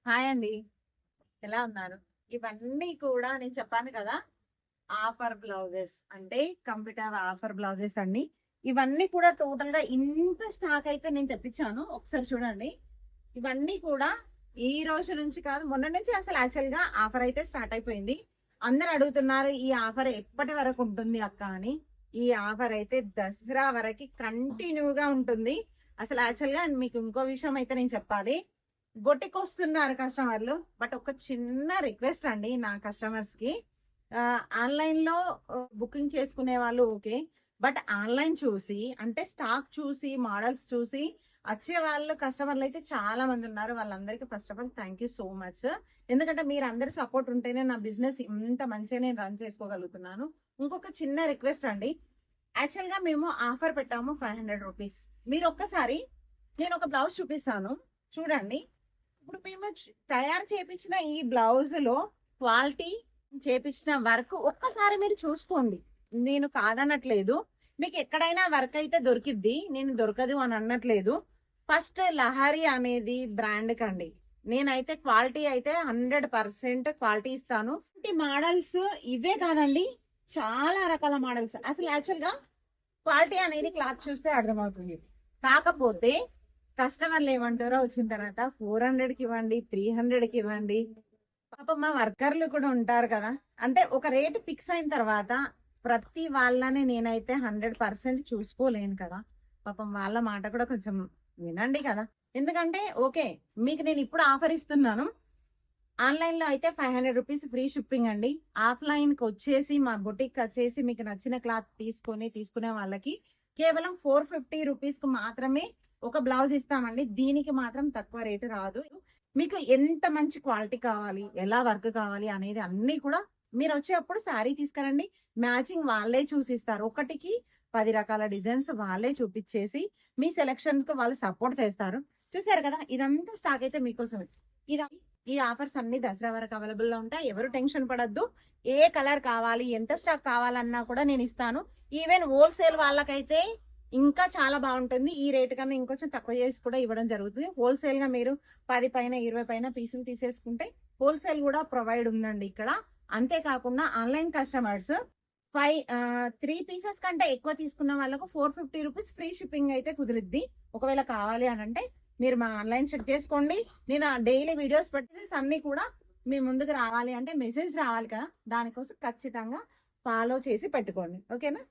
Hi అండి. ఎలా ఉన్నారు? ఇవన్నీ కూడా నేను చెప్పాను కదా, ఆఫర్ బ్లౌజెస్ అంటే కంప్యూటర్ ఆఫర్ బ్లౌజెస్ అండి. ఇవన్నీ కూడా టోటల్ గా ఇంత స్టాక్ అయితే నేను తెప్పించాను. ఒకసారి చూడండి. ఇవన్నీ కూడా ఈ రోజు నుంచి కాదు, మొన్న నుంచి అసలు యాక్చువల్ గా ఆఫర్ అయితే స్టార్ట్ అయిపోయింది. అందరు అడుగుతున్నారు ఈ ఆఫర్ ఎప్పటి వరకు ఉంటుంది అక్క అని. ఈ ఆఫర్ అయితే దసరా వరకు కంటిన్యూగా ఉంటుంది. అసలు యాక్చువల్ గా మీకు ఇంకో విషయం అయితే నేను చెప్పాలి. బొటికి వస్తున్నారు కస్టమర్లు, బట్ ఒక చిన్న రిక్వెస్ట్ అండి నా కస్టమర్స్ కి. ఆన్లైన్ లో బుకింగ్ చేసుకునే వాళ్ళు ఓకే, బట్ ఆన్లైన్ చూసి అంటే స్టాక్ చూసి మోడల్స్ చూసి వచ్చే వాళ్ళు కస్టమర్లు అయితే చాలా మంది ఉన్నారు. వాళ్ళందరికీ first of all thank you so much. ఎందుకంటే మీరు అందరి సపోర్ట్ ఉంటేనే నా బిజినెస్ ఇంత మంచిగా నేను రన్ చేసుకోగలుగుతున్నాను. ఇంకొక చిన్న రిక్వెస్ట్ అండి, యాక్చువల్ గా మేము ఆఫర్ పెట్టాము 500 రూపీస్. మీరు ఒక్కసారి నేను ఒక బ్లౌజ్ చూపిస్తాను చూడండి. ఇప్పుడు మేము తయారు చేపించిన ఈ బ్లౌజ్ లో క్వాలిటీ చేపించిన వర్క్ ఒక్కసారి మీరు చూసుకోండి. నేను కాదనట్లేదు, మీకు ఎక్కడైనా వర్క్ అయితే దొరికిద్ది, నేను దొరకదు అని అనట్లేదు. ఫస్ట్ లహరి అనేది బ్రాండ్ కండి, నేనైతే క్వాలిటీ అయితే 100% క్వాలిటీ ఇస్తాను. మోడల్స్ ఇవే కాదండి, చాలా రకాల మోడల్స్. అసలు యాక్చువల్ గా క్వాలిటీ అనేది క్లాత్ చూస్తే అర్థమవుతుంది. కాకపోతే కస్టమర్లు ఏమంటారో వచ్చిన తర్వాత 400కి ఇవ్వండి, 300కి ఇవ్వండి. పాపం మా వర్కర్లు కూడా ఉంటారు కదా, అంటే ఒక రేటు ఫిక్స్ అయిన తర్వాత ప్రతి వాళ్ళని నేనైతే 100% చూసుకోలేను కదా. పాపం వాళ్ళ మాట కూడా కొంచెం వినండి కదా. ఎందుకంటే ఓకే, మీకు నేను ఇప్పుడు ఆఫర్ ఇస్తున్నాను. ఆన్లైన్ లో అయితే 500 రూపీస్ ఫ్రీ షిప్పింగ్ అండి. ఆఫ్లైన్ కి వచ్చేసి మా బొటిక్ వచ్చేసి మీకు నచ్చిన క్లాత్ తీసుకునే వాళ్ళకి కేవలం 450 రూపీస్ కు మాత్రమే ఒక బ్లౌజ్ ఇస్తామండి. దీనికి మాత్రం తక్కువ రేటు రాదు. మీకు ఎంత మంచి క్వాలిటీ కావాలి, ఎలా వర్క్ కావాలి అనేది అన్ని కూడా మీరు వచ్చేటప్పుడు శారీ తీసుకురండి, మ్యాచింగ్ వాళ్ళే చూసిస్తారు. ఒకటికి 10 రకాల డిజైన్స్ వాళ్ళే చూపించేసి మీ సెలెక్షన్స్ కు వాళ్ళు సపోర్ట్ చేస్తారు. చూసారు కదా, ఇదంతా స్టాక్ అయితే మీకోసమే. ఈ ఆఫర్స్ అన్ని దసరా వరకు అవైలబుల్ లో ఉంటాయి. ఎవరు టెన్షన్ పడద్దు. ఏ కలర్ కావాలి, ఎంత స్టాక్ కావాలన్నా కూడా నేను ఇస్తాను. ఈవెన్ హోల్సేల్ వాళ్ళకైతే ఇంకా చాలా బాగుంటుంది. ఈ రేటు కన్నా ఇంకొంచెం తక్కువ చేసి కూడా ఇవ్వడం జరుగుతుంది. హోల్సేల్ గా మీరు 10 పైన 20 పైన పీసులు తీసేసుకుంటే హోల్సేల్ కూడా ప్రొవైడ్ ఉందండి ఇక్కడ. అంతేకాకుండా ఆన్లైన్ కస్టమర్స్ 3 పీసెస్ కంటే ఎక్కువ తీసుకున్న వాళ్ళకు 450 రూపీస్ ఫ్రీ షిప్పింగ్ అయితే కుదిరిద్ది. ఒకవేళ కావాలి అని అంటే మీరు మా ఆన్లైన్ చెక్ చేసుకోండి. నేను డైలీ వీడియోస్ పెట్టేసి అన్ని కూడా మీ ముందుకు రావాలి అంటే మెసేజ్ రావాలి కదా, దానికోసం ఖచ్చితంగా ఫాలో చేసి పెట్టుకోండి. ఓకేనా?